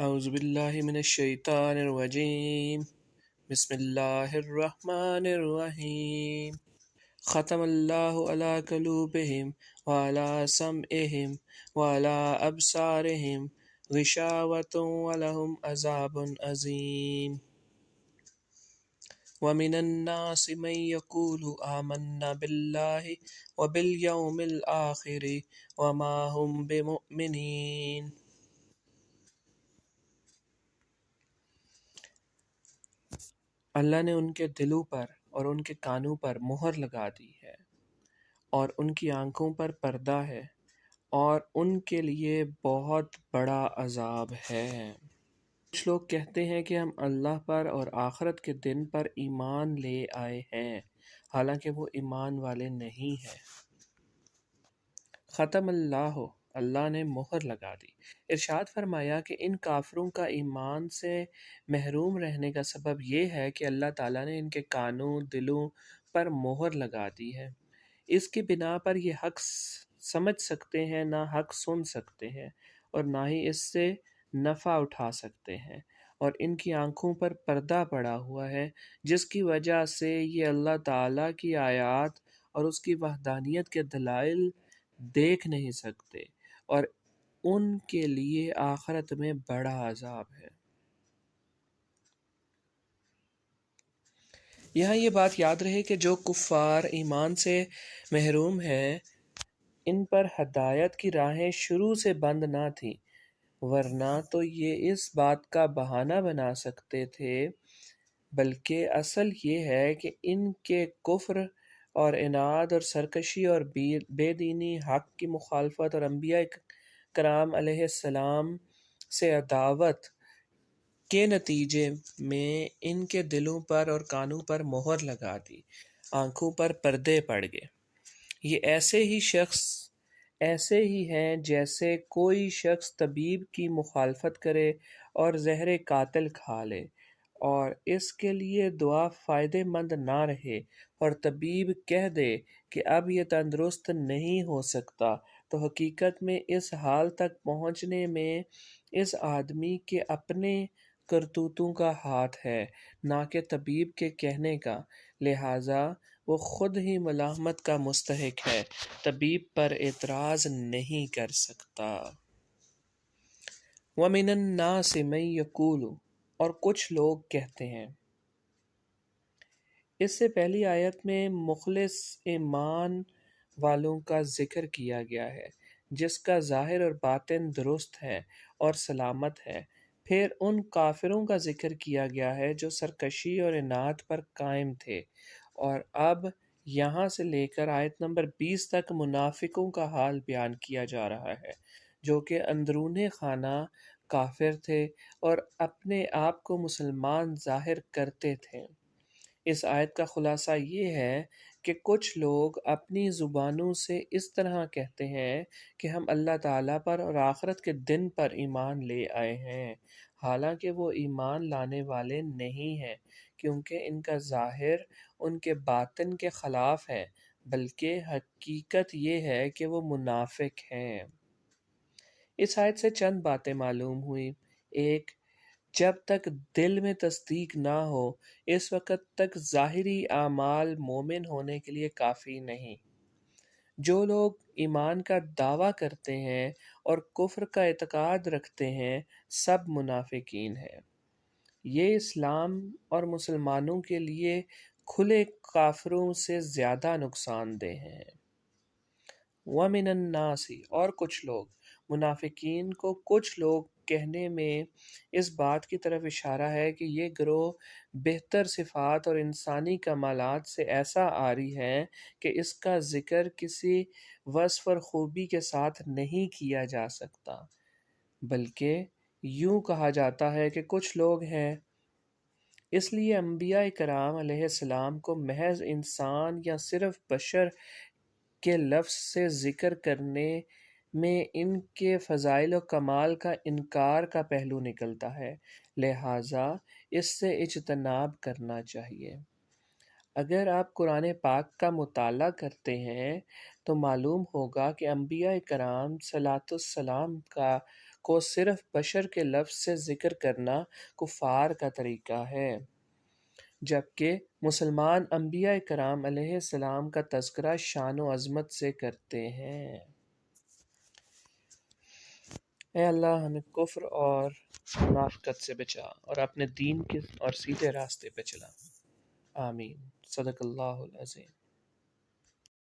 اعوذ باللہ من الشیطان الرجیم بسم اللہ الرحمن الرحیم ختم اللہ علی قلوبہم وعلی سمعہم وعلی ابصارہم غشاوۃ ولہم عذاب عظیم ومن الناس من یقول آمنا باللہ وبالیوم الآخر وما هم بمؤمنین۔ اللہ نے ان کے دلوں پر اور ان کے کانوں پر مہر لگا دی ہے اور ان کی آنکھوں پر پردہ ہے اور ان کے لیے بہت بڑا عذاب ہے۔ کچھ لوگ کہتے ہیں کہ ہم اللہ پر اور آخرت کے دن پر ایمان لے آئے ہیں، حالانکہ وہ ایمان والے نہیں ہیں۔ ختم اللہ نے مہر لگا دی۔ ارشاد فرمایا کہ ان کافروں کا ایمان سے محروم رہنے کا سبب یہ ہے کہ اللہ تعالیٰ نے ان کے کانوں دلوں پر مہر لگا دی ہے۔ اس کی بنا پر یہ حق سمجھ سکتے ہیں نہ حق سن سکتے ہیں اور نہ ہی اس سے نفع اٹھا سکتے ہیں، اور ان کی آنکھوں پر پردہ پڑا ہوا ہے جس کی وجہ سے یہ اللہ تعالیٰ کی آیات اور اس کی وحدانیت کے دلائل دیکھ نہیں سکتے، اور ان کے لیے آخرت میں بڑا عذاب ہے۔ یہاں یہ بات یاد رہے کہ جو کفار ایمان سے محروم ہیں، ان پر ہدایت کی راہیں شروع سے بند نہ تھیں، ورنہ تو یہ اس بات کا بہانہ بنا سکتے تھے، بلکہ اصل یہ ہے کہ ان کے کفر اور عناد اور سرکشی اور بے دینی، حق کی مخالفت اور انبیاء کرام علیہ السلام سے عداوت کے نتیجے میں ان کے دلوں پر اور کانوں پر مہر لگا دی، آنکھوں پر پردے پڑ گئے۔ یہ ایسے ہی ہیں جیسے کوئی شخص طبیب کی مخالفت کرے اور زہر قاتل کھا لے اور اس کے لیے دوا فائدہ مند نہ رہے، اور طبیب کہہ دے کہ اب یہ تندرست نہیں ہو سکتا، تو حقیقت میں اس حال تک پہنچنے میں اس آدمی کے اپنے کرتوتوں کا ہاتھ ہے، نہ کہ طبیب کے کہنے کا، لہٰذا وہ خود ہی ملامت کا مستحق ہے، طبیب پر اعتراض نہیں کر سکتا۔ وَمِنَ النَّاسِ مَن يَقُولُ، اور کچھ لوگ کہتے ہیں۔ اس سے پہلی آیت میں مخلص ایمان والوں کا ذکر کیا گیا ہے جس کا ظاہر اور باطن درست ہے اور سلامت ہے، پھر ان کافروں کا ذکر کیا گیا ہے جو سرکشی اور عناد پر قائم تھے، اور اب یہاں سے لے کر آیت نمبر 20 تک منافقوں کا حال بیان کیا جا رہا ہے، جو کہ اندرون خانہ کافر تھے اور اپنے آپ کو مسلمان ظاہر کرتے تھے۔ اس آیت کا خلاصہ یہ ہے کہ کچھ لوگ اپنی زبانوں سے اس طرح کہتے ہیں کہ ہم اللہ تعالیٰ پر اور آخرت کے دن پر ایمان لے آئے ہیں، حالانکہ وہ ایمان لانے والے نہیں ہیں، کیونکہ ان کا ظاہر ان کے باطن کے خلاف ہے، بلکہ حقیقت یہ ہے کہ وہ منافق ہیں۔ اس آیت سے چند باتیں معلوم ہوئیں۔ ایک، جب تک دل میں تصدیق نہ ہو اس وقت تک ظاہری اعمال مومن ہونے کے لیے کافی نہیں۔ جو لوگ ایمان کا دعویٰ کرتے ہیں اور کفر کا اعتقاد رکھتے ہیں، سب منافقین ہیں۔ یہ اسلام اور مسلمانوں کے لیے کھلے کافروں سے زیادہ نقصان دہ ہیں۔ وَمِنَ النَّاسِ، اور کچھ لوگ، منافقین کو کچھ لوگ کہنے میں اس بات کی طرف اشارہ ہے کہ یہ گروہ بہتر صفات اور انسانی کمالات سے ایسا عاری ہے کہ اس کا ذکر کسی وصف اور خوبی کے ساتھ نہیں کیا جا سکتا، بلکہ یوں کہا جاتا ہے کہ کچھ لوگ ہیں۔ اس لیے انبیاء کرام علیہ السلام کو محض انسان یا صرف بشر کے لفظ سے ذکر کرنے میں ان کے فضائل و کمال کا انکار کا پہلو نکلتا ہے، لہٰذا اس سے اجتناب کرنا چاہیے۔ اگر آپ قرآن پاک کا مطالعہ کرتے ہیں تو معلوم ہوگا کہ انبیاء کرام صلوات السلام کا کو صرف بشر کے لفظ سے ذکر کرنا کفار کا طریقہ ہے، جبکہ مسلمان انبیاء کرام علیہ السلام کا تذکرہ شان و عظمت سے کرتے ہیں۔ اے اللہ ہمیں کفر اور منافقت سے بچا اور اپنے دین کے اور سیدھے راستے پہ چلا۔ آمین۔ صدق اللہ العظیم۔